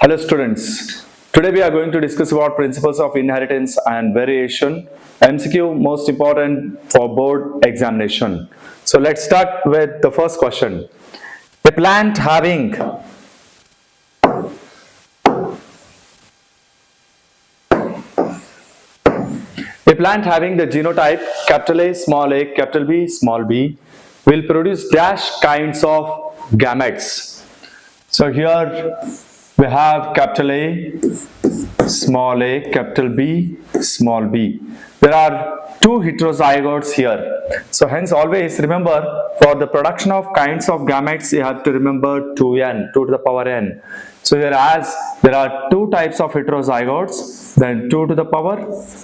Hello students, today we are going to discuss about principles of inheritance and variation, MCQ most important for board examination. So let's start with the first question. A plant having the genotype capital A, small a, capital B, small b will produce dash kinds of gametes. So here we have capital A, capital B, small b. There are two heterozygotes here. So hence always remember, for the production of kinds of gametes you have to remember 2n, 2 to the power n. So here as there are two types of heterozygotes, then 2 to the power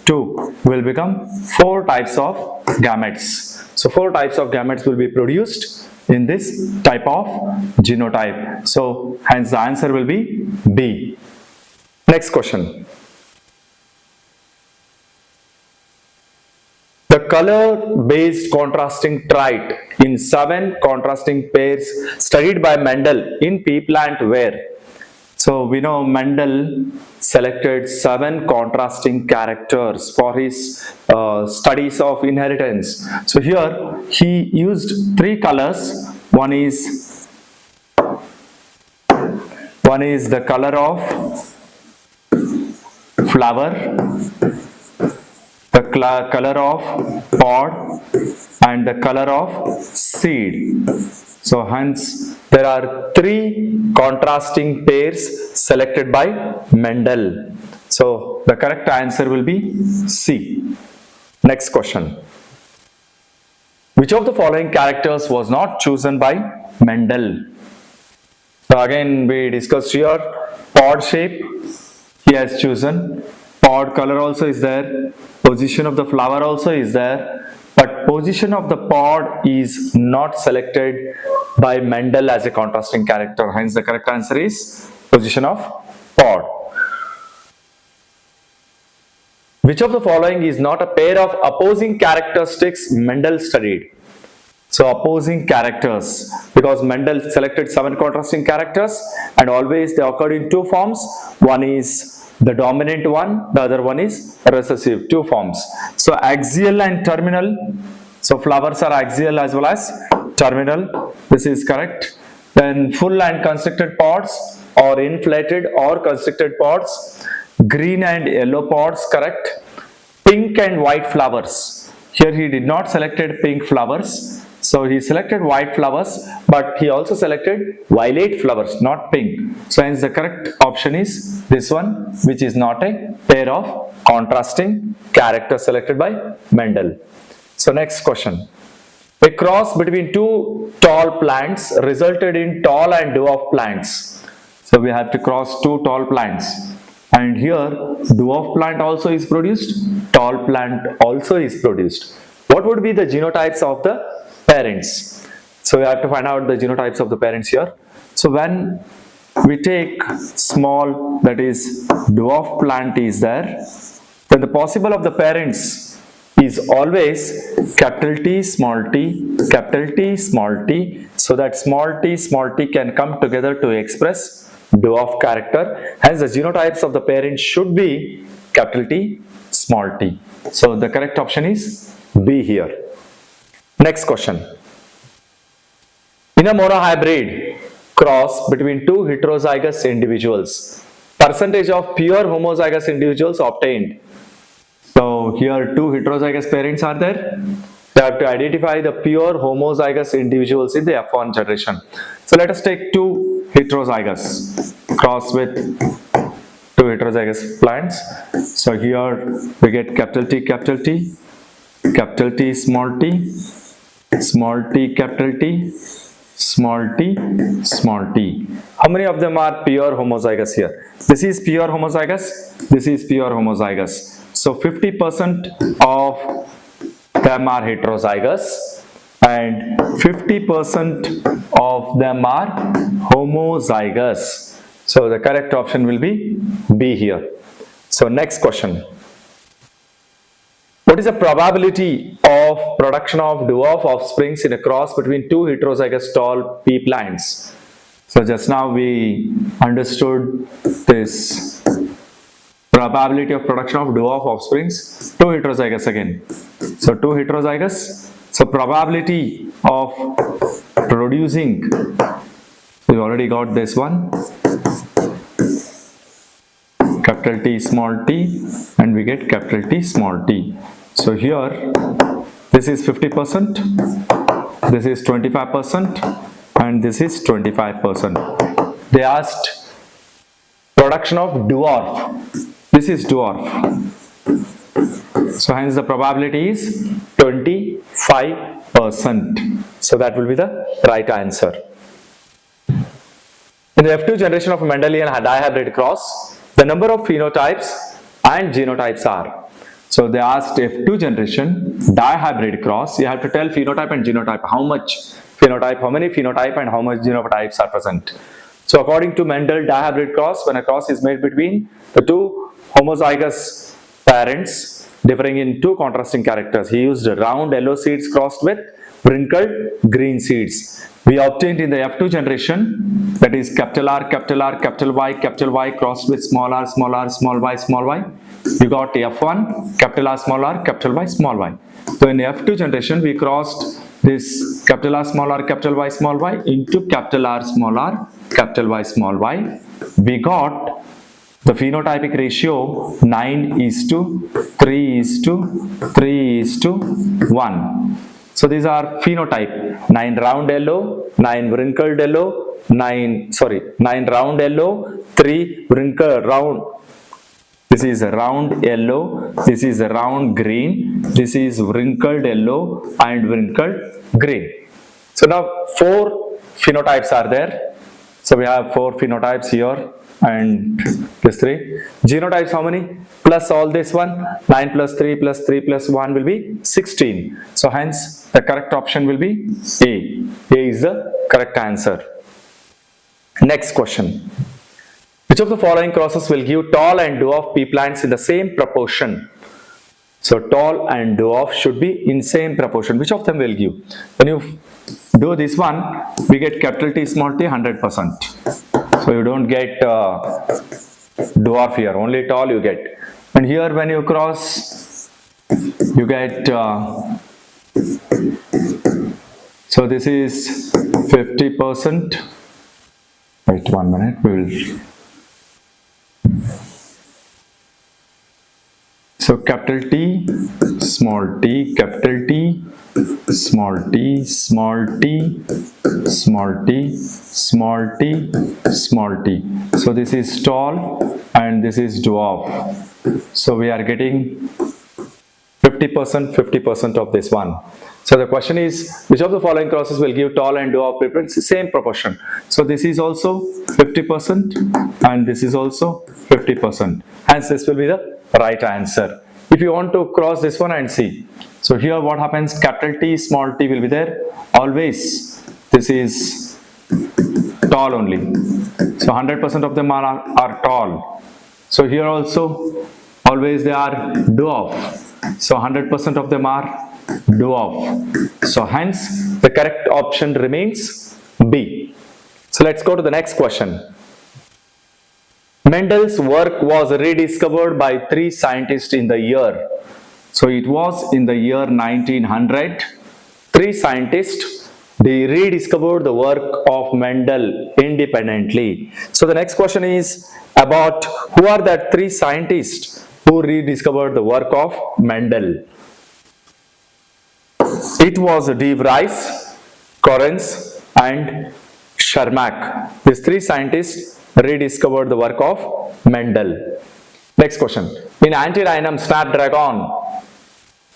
2 will become 4 types of gametes. So 4 types of gametes will be produced in this type of genotype. So hence the answer will be B. Next question. The color-based contrasting trait in 7 contrasting pairs studied by Mendel in pea plant were. So we know Mendel selected 7 contrasting characters for his studies of inheritance. So here he used 3 colors. One is the color of flower, the color of pod, and the color of seed. So hence there are 3 contrasting pairs selected by Mendel. So the correct answer will be C. Next question. Which of the following characters was not chosen by Mendel? So again we discussed here pod shape he has chosen, pod color also is there, position of the flower also is there, but position of the pod is not selected by Mendel as a contrasting character. Hence the correct answer is position of pod. Which of the following is not a pair of opposing characteristics Mendel studied? So opposing characters, because Mendel selected 7 contrasting characters and always they occurred in 2 forms. One is the dominant one, the other one is recessive, 2 forms. So axial and terminal. So flowers are axial as well as terminal. This is correct. Then full and constricted pods, or inflated or constricted pods. Green and yellow pods, correct. Pink and white flowers. Here he did not selected pink flowers. So he selected white flowers, but he also selected violet flowers, not pink. So hence the correct option is this one, which is not a pair of contrasting characters selected by Mendel. So next question. A cross between 2 tall plants resulted in tall and dwarf plants. So we have to cross 2 tall plants. And here dwarf plant also is produced, tall plant also is produced. What would be the genotypes of the parents? So we have to find out the genotypes of the parents here. So when we take small, that is dwarf plant is there, then the possible of the parents is always capital T, small t, capital T, small t, so that small t can come together to express dwarf character. Hence the genotypes of the parents should be capital T, small t. So the correct option is B here. Next question. In a monohybrid cross between 2 heterozygous individuals, percentage of pure homozygous individuals obtained. So here 2 heterozygous parents are there. We have to identify the pure homozygous individuals in the F1 generation. So let us take 2 heterozygous cross with 2 heterozygous plants. So here we get capital T, capital T, capital T, small t, small t, capital T, small t, small t. How many of them are pure homozygous here? This is pure homozygous, this is pure homozygous. So 50% of them are heterozygous and 50% of them are homozygous. So the correct option will be B here. So next question. What is the probability of production of dwarf offsprings in a cross between 2 heterozygous tall pea plants? So just now we understood this probability of production of duo of offsprings, 2 heterozygous again. So 2 heterozygous. So probability of producing, we already got this one, capital T small t, and we get capital T small t. So here this is 50%, this is 25%, and this is 25%. They asked production of dwarf. This is dwarf. So hence the probability is 25%. So that will be the right answer. In the F2 generation of Mendelian dihybrid cross, the number of phenotypes and genotypes are. So they asked F2 generation dihybrid cross, you have to tell phenotype and genotype, how much phenotype, how many phenotype and how much genotypes are present. So according to Mendel dihybrid cross, when a cross is made between the two homozygous parents differing in 2 contrasting characters, he used round yellow seeds crossed with wrinkled green seeds. We obtained in the F2 generation, that is capital R, capital R, capital Y crossed with small r, small y, small y. You got F1, capital R, capital Y, small y. So in the F2 generation, we crossed this capital R, small y into capital R, capital Y, small y. We got the phenotypic ratio 9:3:1. So these are phenotype, 9 round yellow, 9 wrinkled yellow, 9 round yellow, 3 wrinkled round. This is a round yellow, this is a round green, this is wrinkled yellow and wrinkled green. So now 4 phenotypes are there. So we have 4 phenotypes here and this 3. Genotypes how many? Plus all this one, 9 plus 3 plus 3 plus 1 will be 16. So hence the correct option will be A. A is the correct answer. Next question. Which of the following crosses will give tall and dwarf pea plants in the same proportion? So tall and dwarf should be in same proportion. Which of them will give? When you do this one, we get capital T small t 100%. So you don't get dwarf here, only tall you get. And here when you cross, you get, so this is 50%. Wait 1 minute, we will. So capital T, small t, capital T, small t, small t, small t, small t, small t. So this is tall and this is dwarf. So we are getting 50% of this one. So the question is, which of the following crosses will give tall and dwarf pea plants? Same proportion. So this is also 50% and this is also 50%. Hence this will be the right answer. If you want to cross this one and see. So here what happens, capital T, small t will be there. Always this is tall only. So 100% of them are tall. So here also always they are dwarf. So 100% of them are dwarf. So hence the correct option remains B. So let's go to the next question. Mendel's work was rediscovered by 3 scientists in the year. So it was in the year 1900. 3 scientists, they rediscovered the work of Mendel independently. So the next question is about who are that 3 scientists who rediscovered the work of Mendel. It was De Vries, Correns and Schermak. These 3 scientists rediscovered the work of Mendel. Next question. In antirrhinum snapdragon,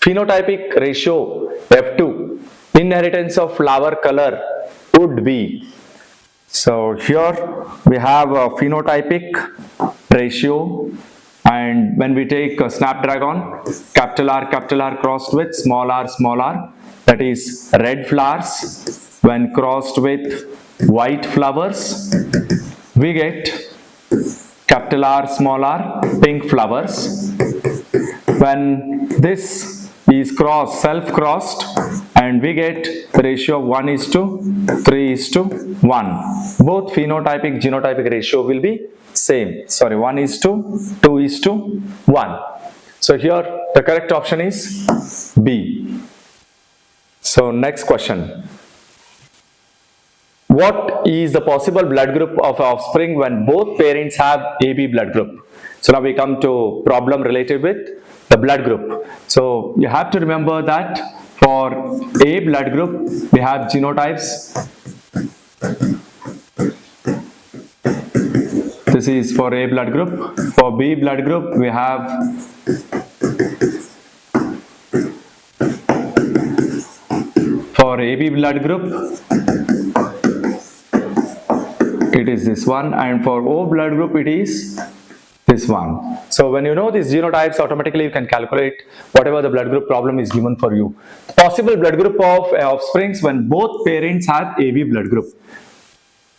phenotypic ratio F2, inheritance of flower color would be. So here we have a phenotypic ratio, and when we take a snapdragon, capital R crossed with small r, that is red flowers. When crossed with white flowers, we get capital R, pink flowers. When this is self-crossed, and we get ratio of 1:3:1. Both phenotypic genotypic ratio will be same. Sorry, 1:2:1. So here the correct option is B. So next question. What is the possible blood group of offspring when both parents have AB blood group? So now we come to problem related with the blood group. So you have to remember that for A blood group we have genotypes. This is for A blood group. For B blood group we have for AB blood group it is this one, and for O blood group it is this one. So when you know these genotypes, automatically you can calculate whatever the blood group problem is given for you. Possible blood group of offsprings when both parents have AB blood group.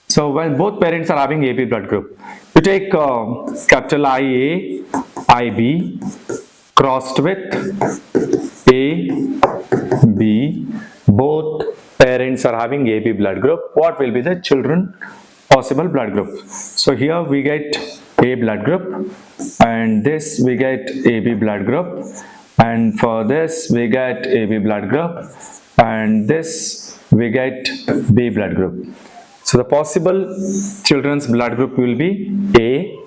So when both parents are having AB blood group, you take capital IA, IB crossed with AB. Both parents are having AB blood group. What will be the children possible blood group? So here we get A blood group, and this we get AB blood group, and for this we get AB blood group, and this we get B blood group. So the possible children's blood group will be A,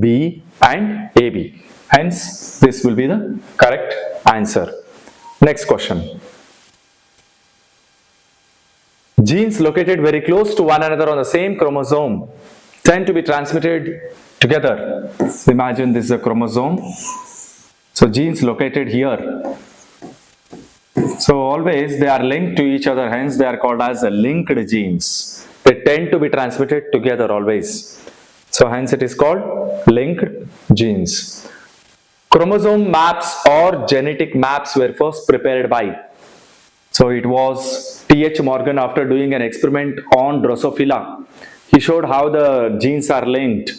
B and AB. Hence this will be the correct answer. Next question. Genes located very close to one another on the same chromosome tend to be transmitted together. So imagine this is a chromosome. So genes located here. So always they are linked to each other, hence they are called as linked genes. They tend to be transmitted together always. So hence it is called linked genes. Chromosome maps or genetic maps were first prepared by. So it was T.H. Morgan after doing an experiment on Drosophila. He showed how the genes are linked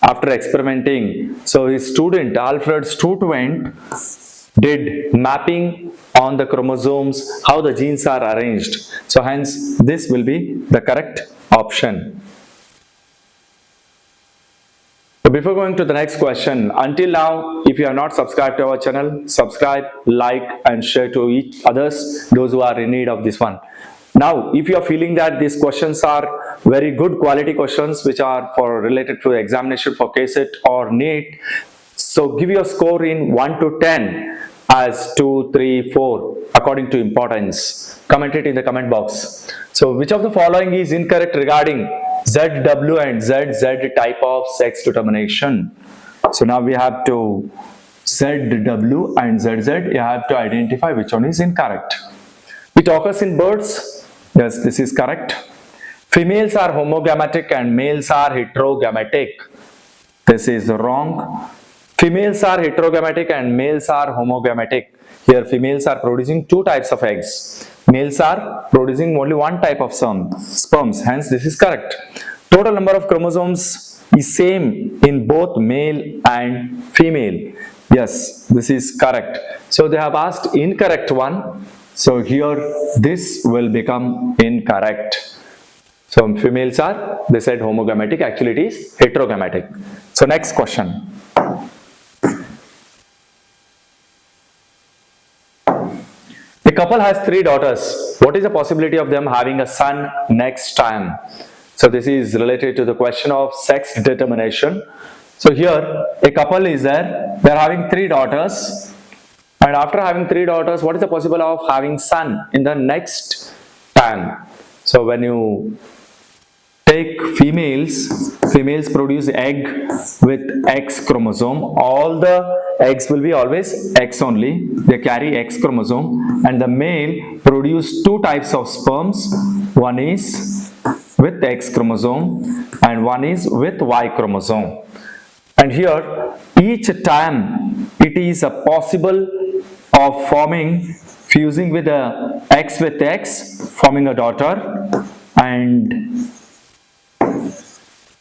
after experimenting. So his student Alfred Sturtevant did mapping on the chromosomes, how the genes are arranged. So hence this will be the correct option. So before going to the next question, until now, if you have not subscribed to our channel, subscribe, like and share to each others, those who are in need of this one. Now, if you are feeling that these questions are very good quality questions which are for related to the examination for KCET or NEET, so give your score in 1 to 10 as 2, 3, 4 according to importance. Comment it in the comment box. So which of the following is incorrect regarding ZW and ZZ type of sex determination? So now we have to ZW and ZZ, you have to identify which one is incorrect. It occurs in birds. Yes, this is correct. Females are homogametic and males are heterogametic. This is wrong. Females are heterogametic and males are homogametic. Here females are producing two types of eggs. Males are producing only one type of sperms. Hence this is correct. Total number of chromosomes is same in both male and female. Yes, this is correct. So they have asked incorrect one. So here this will become incorrect. So females are, they said homogametic, actually it is heterogametic. So next question. A couple has 3 daughters. What is the possibility of them having a son next time? So this is related to the question of sex determination. So here a couple is there, they are having 3 daughters, and after having 3 daughters, what is the possibility of having son in the next time? So when you take females produce egg with X chromosome. All the eggs will be always X only. They carry X chromosome, and the male produce 2 types of sperms. One is with X chromosome and one is with Y chromosome. And here each time it is a possible of fusing with a X with X, forming a daughter, and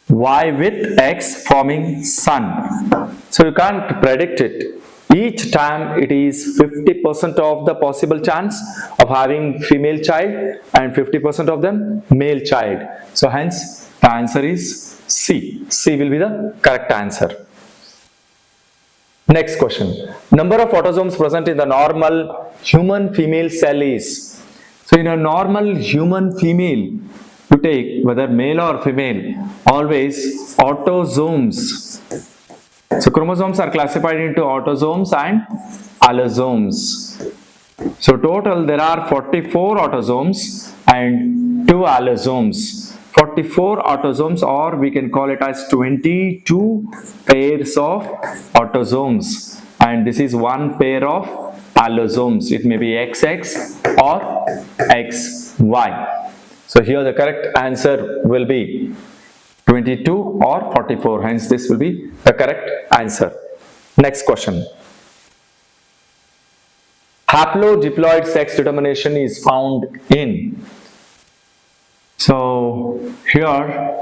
Y with X forming son. So you can't predict it. Each time it is 50% of the possible chance of having female child and 50% of them male child. So hence the answer is C. C will be the correct answer. Next question. Number of autosomes present in the normal human female cell is. So in a normal human female, you take whether male or female, always autosomes. So chromosomes are classified into autosomes and allosomes. So total there are 44 autosomes and 2 allosomes. 44 autosomes, or we can call it as 22 pairs of autosomes, and this is one pair of allosomes. It may be XX or XY. So here the correct answer will be 22 or 44, hence this will be the correct answer. Next question. Haplodiploid sex determination is found in. So here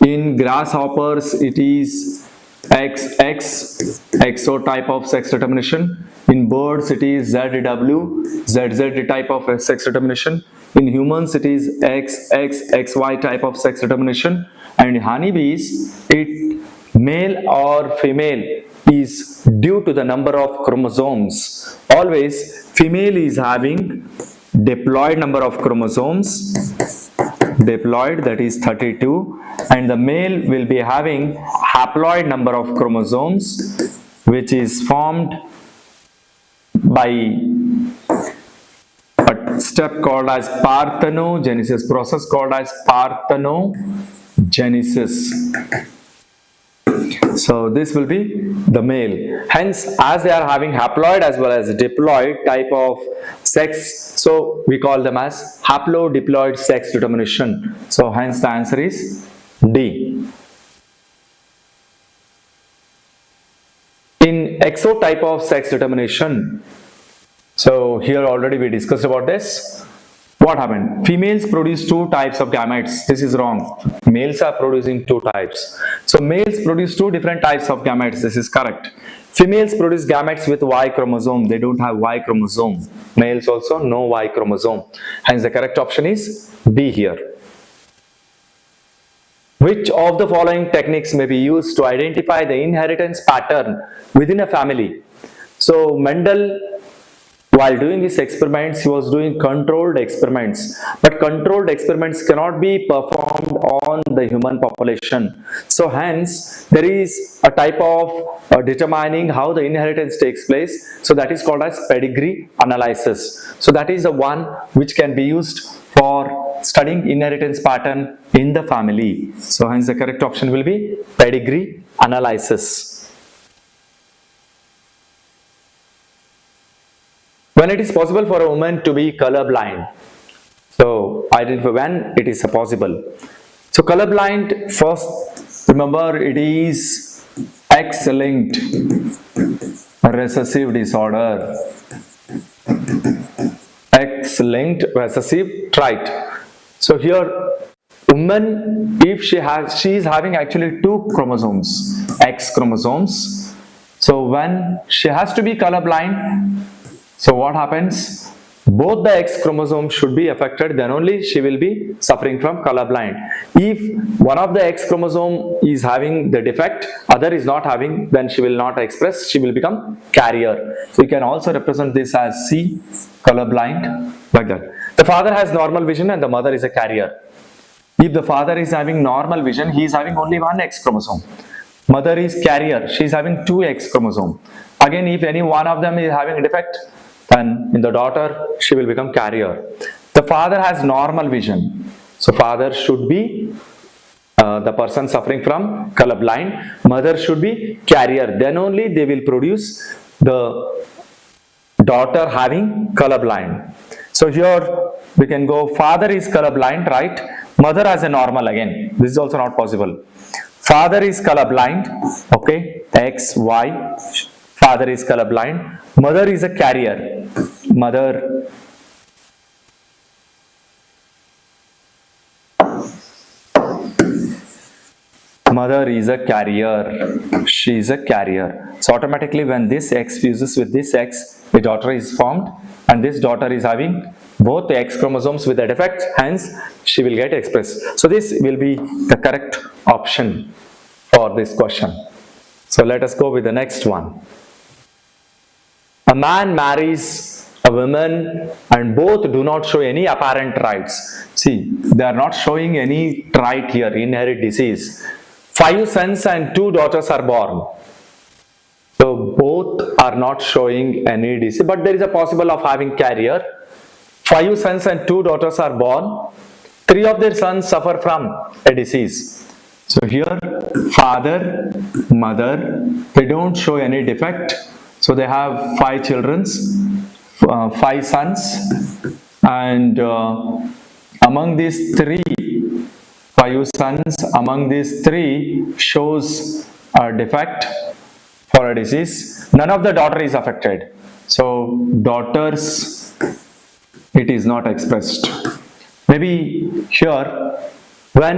in grasshoppers it is XX, XO type of sex determination. In birds it is ZW, ZZ type of sex determination. In humans it is XX, XY type of sex determination. And in honeybees, it male or female is due to the number of chromosomes. Always female is having diploid number of chromosomes, diploid, that is 32, and the male will be having haploid number of chromosomes, which is formed by a step called as parthenogenesis, process called as parthenogenesis. So this will be the male. Hence, as they are having haploid as well as diploid type of sex, so we call them as haplodiploid sex determination. So hence the answer is D. In XO type of sex determination, so here already we discussed about this. What happened? Females produce 2 types of gametes. This is wrong. Males are producing 2 types. So males produce 2 different types of gametes. This is correct. Females produce gametes with Y chromosome. They don't have Y chromosome. Males also no Y chromosome. Hence the correct option is B here. Which of the following techniques may be used to identify the inheritance pattern within a family? So Mendel, while doing his experiments, he was doing controlled experiments, but controlled experiments cannot be performed on the human population. So hence there is a type of determining how the inheritance takes place. So that is called as pedigree analysis. So that is the one which can be used for studying inheritance pattern in the family. So hence the correct option will be pedigree analysis. When it is possible for a woman to be colorblind. So identify when it is possible. So colorblind, first remember it is X-linked recessive disorder. X-linked recessive trait. So here woman, if she is having actually 2 chromosomes, X chromosomes. So when she has to be colorblind, so what happens? Both the X chromosomes should be affected, then only she will be suffering from colorblind. If one of the X chromosome is having the defect, other is not having, then she will not express, she will become carrier. So you can also represent this as C, colorblind, like that. The father has normal vision and the mother is a carrier. If the father is having normal vision, he is having only 1 X chromosome. Mother is carrier, she is having 2 X chromosome. Again, if any one of them is having a defect, then in the daughter she will become carrier. The father has normal vision, so father should be the person suffering from colorblind. Mother should be carrier, then only they will produce the daughter having colorblind. So here we can go, father is colorblind, right? Mother has a normal, again this is also not possible. Father is colorblind, okay, X, Y, father is colorblind. Mother is a carrier. Mother Mother is a carrier. She is a carrier. So automatically when this X fuses with this X, the daughter is formed, and this daughter is having both the X chromosomes with a defect, hence she will get expressed. So this will be the correct option for this question. So let us go with the next one. A man marries a woman and both do not show any apparent traits. See, they are not showing any trait here, inherit disease. 5 sons and 2 daughters are born. So both are not showing any disease, but there is a possible of having carrier. 5 sons and 2 daughters are born. 3 of their sons suffer from a disease. So here father, mother, they don't show any defect. So they have 5 children, 5 sons, and among these 3, 5 sons, among these 3 shows a defect for a disease. None of the daughter is affected. So daughters, it is not expressed. Maybe here, when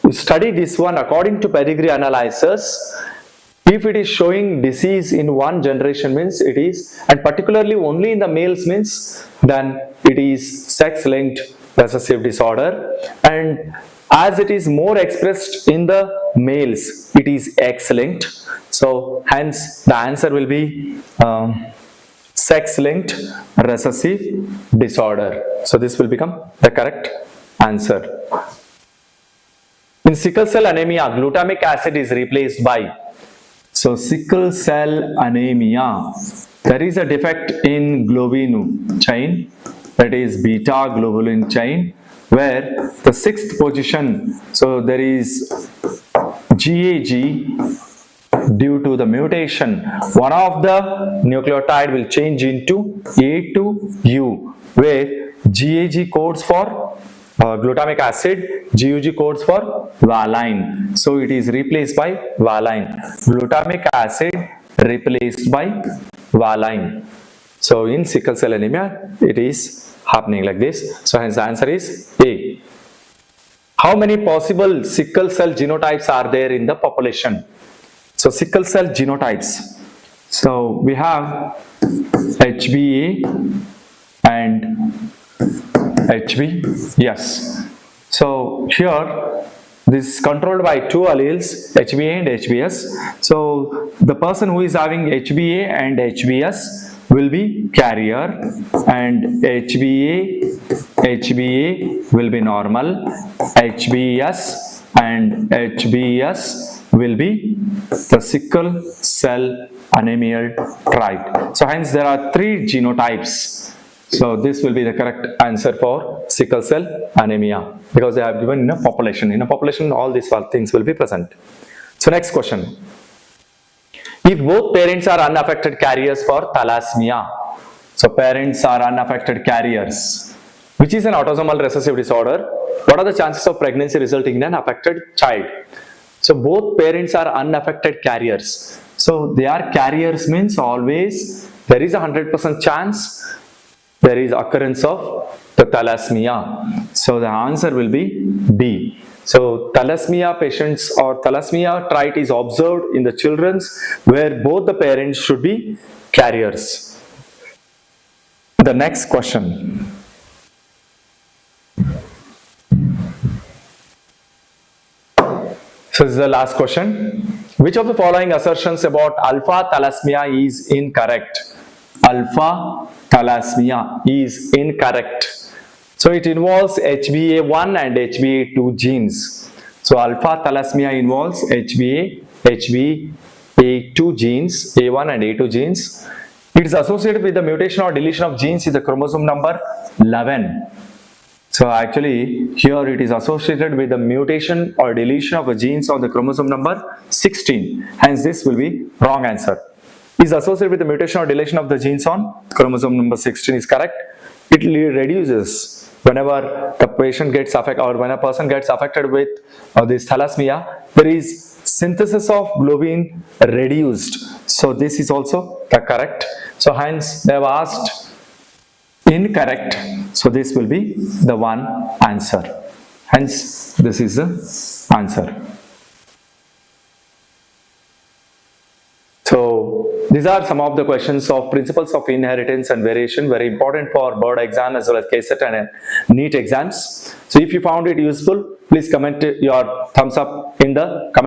you study this one according to pedigree analysis, if it is showing disease in one generation means it is, and particularly only in the males means, then it is sex-linked recessive disorder, and as it is more expressed in the males, it is X-linked. So hence the answer will be sex-linked recessive disorder. So this will become the correct answer. In sickle cell anemia, glutamic acid is replaced by. So sickle cell anemia, there is a defect in globin chain, that is beta globulin chain, where the 6th position, so there is GAG, due to the mutation, one of the nucleotide will change into A to U, where GAG codes for glutamic acid, GUG codes for valine. So it is replaced by valine. Glutamic acid replaced by valine. So in sickle cell anemia, it is happening like this. So hence the answer is A. How many possible sickle cell genotypes are there in the population? So sickle cell genotypes. So we have HbA and HB, yes. So here this is controlled by 2 alleles, HbA and HbS. So the person who is having HbA and HbS will be carrier, and HbA will be normal, HbS and HbS will be the sickle cell anemia trait. So hence there are 3 genotypes. So this will be the correct answer for sickle cell anemia, because they have given in a population. In a population, all these things will be present. So next question. If both parents are unaffected carriers for thalassemia, so parents are unaffected carriers, which is an autosomal recessive disorder, what are the chances of pregnancy resulting in an affected child? So both parents are unaffected carriers. So they are carriers means always there is a 100% chance there is occurrence of the thalassemia. So the answer will be B. So thalassemia patients or thalassemia trait is observed in the children where both the parents should be carriers. The next question. So this is the last question. Which of the following assertions about alpha thalassemia is incorrect? Alpha thalassemia is incorrect. So it involves HbA1 and HbA2 genes. So alpha thalassemia involves HbA2 genes, A1 and A2 genes. It is associated with the mutation or deletion of genes in the chromosome number 11. So actually here it is associated with the mutation or deletion of the genes on the chromosome number 16. Hence this will be wrong answer. Is associated with the mutation or deletion of the genes on chromosome number 16 is correct. It reduces whenever the patient gets affected, or when a person gets affected with this thalassemia, there is synthesis of globin reduced. So this is also the correct. So hence they have asked incorrect. So this will be the one answer. Hence this is the answer. These are some of the questions of principles of inheritance and variation, very important for board exam as well as KCET and NEET exams. So if you found it useful, please comment your thumbs up in the comment